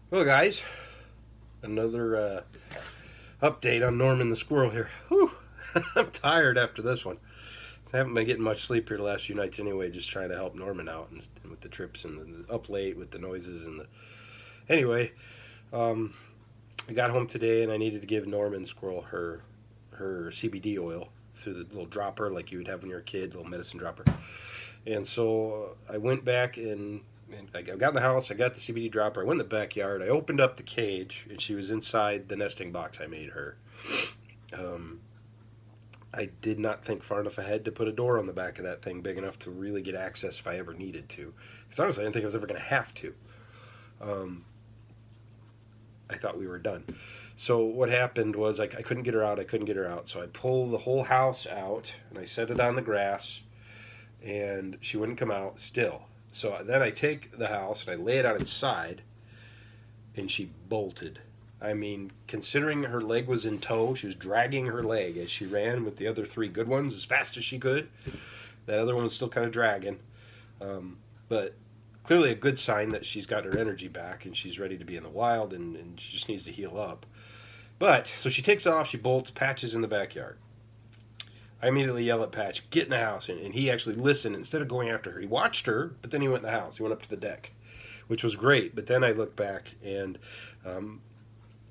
Well, guys, another update on Norman the squirrel here. Whew. I'm tired after this one. I haven't been getting much sleep here the last few nights anyway, just trying to help Norman out and with the trips and the up late with the noises and the. Anyway, um, I got home today and I needed to give Norman squirrel her CBD oil through the little dropper like you would have when you're a kid, little medicine dropper. And so I went back and I got in the house. I got the CBD dropper. I went in the backyard. I opened up the cage, and she was inside the nesting box I made her. Um, I did not think far enough ahead to put a door on the back of that thing big enough to really get access if I ever needed to. Because honestly, I didn't think I was ever going to have to. Um, I thought we were done. So what happened was I couldn't get her out. I couldn't get her out. So I pulled the whole house out, and I set it on the grass, and she wouldn't come out still. So then I take the house and I lay it on its side, and she bolted. I mean, considering her leg was in tow, she was dragging her leg as she ran with the other three good ones as fast as she could. That other one was still kind of dragging, but clearly a good sign that she's got her energy back and she's ready to be in the wild, and she just needs to heal up. But so she takes off, she bolts, Patches in the backyard. I immediately yell at Patch, get in the house. And he actually listened. Instead of going after her, he watched her, but then he went in the house. He went up to the deck, which was great. But then I look back, and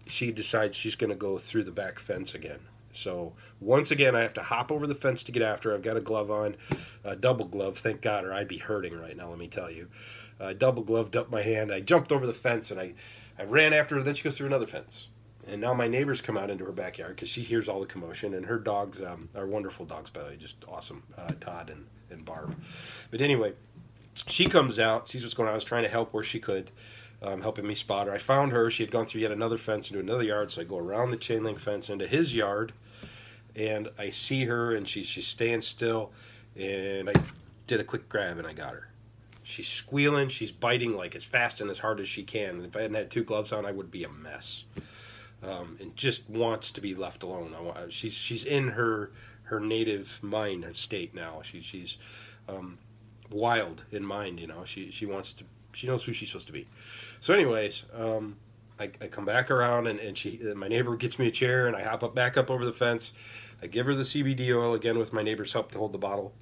she decides she's going to go through the back fence again. So once again, I have to hop over the fence to get after her. I've got a glove on, a double glove, thank God, or I'd be hurting right now, let me tell you. Double gloved up my hand. I jumped over the fence, and I ran after her. Then she goes through another fence. And now my neighbors come out into her backyard because she hears all the commotion. And her dogs are wonderful dogs, by the way, just awesome, Todd and Barb. But anyway, she comes out, sees what's going on. I was trying to help where she could, helping me spot her. I found her. She had gone through yet another fence into another yard. So I go around the chain link fence into his yard. And I see her, and she's staying still. And I did a quick grab, and I got her. She's squealing. She's biting like as fast and as hard as she can. And if I hadn't had two gloves on, I would be a mess. And just wants to be left alone. She's in her native mind, her state now. She's wild in mind, you know. She wants to. She knows who she's supposed to be. So, anyways, I come back around and my neighbor gets me a chair and I hop back up over the fence. I give her the CBD oil again with my neighbor's help to hold the bottle.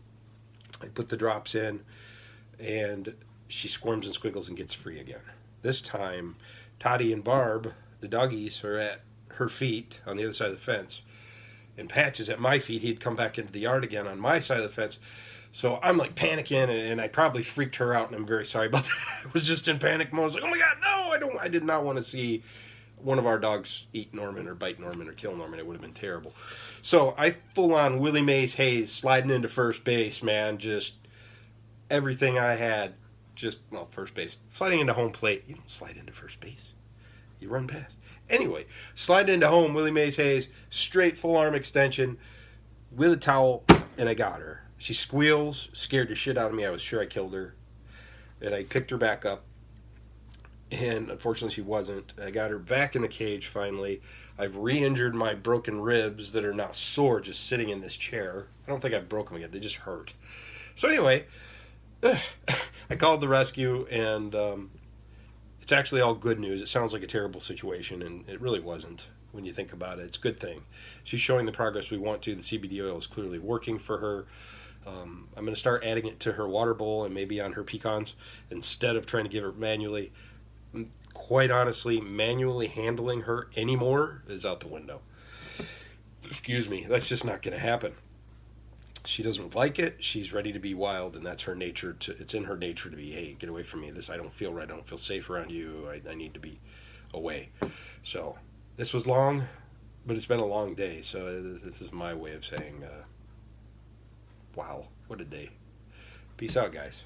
I put the drops in, and she squirms and squiggles and gets free again. This time, Toddy and Barb, the doggies, are at her feet on the other side of the fence, and Patch is at my feet. He'd come back into the yard again on my side of the fence. So I'm like panicking, and I probably freaked her out, and I'm very sorry about that. I was just in panic mode. I was like, oh my God, no, I did not want to see one of our dogs eat Norman or bite Norman or kill Norman. It would have been terrible. So I full on Willie Mays Hayes sliding into first base, man. Just everything I had, first base. Sliding into home plate. You don't slide into first base. You run past. Anyway, slide into home, Willie Mays Hayes, straight full arm extension with a towel, and I got her. She squeals, scared the shit out of me. I was sure I killed her. And I picked her back up, and unfortunately she wasn't. I got her back in the cage finally. I've re-injured my broken ribs that are now sore just sitting in this chair. I don't think I broke them yet. They just hurt. So anyway, I called the rescue, and it's actually all good news. It sounds like a terrible situation, and it really wasn't when you think about it. It's a good thing. She's showing the progress we want to. The CBD oil is clearly working for her. I'm going to start adding it to her water bowl and maybe on her pecans instead of trying to give her manually. Quite honestly, manually handling her anymore is out the window. Excuse me. That's just not going to happen. She doesn't like it. She's ready to be wild, and that's her nature. It's in her nature to be, hey, get away from me. I don't feel right. I don't feel safe around you. I need to be away. So this was long, but it's been a long day. So this is my way of saying, wow, what a day. Peace out, guys.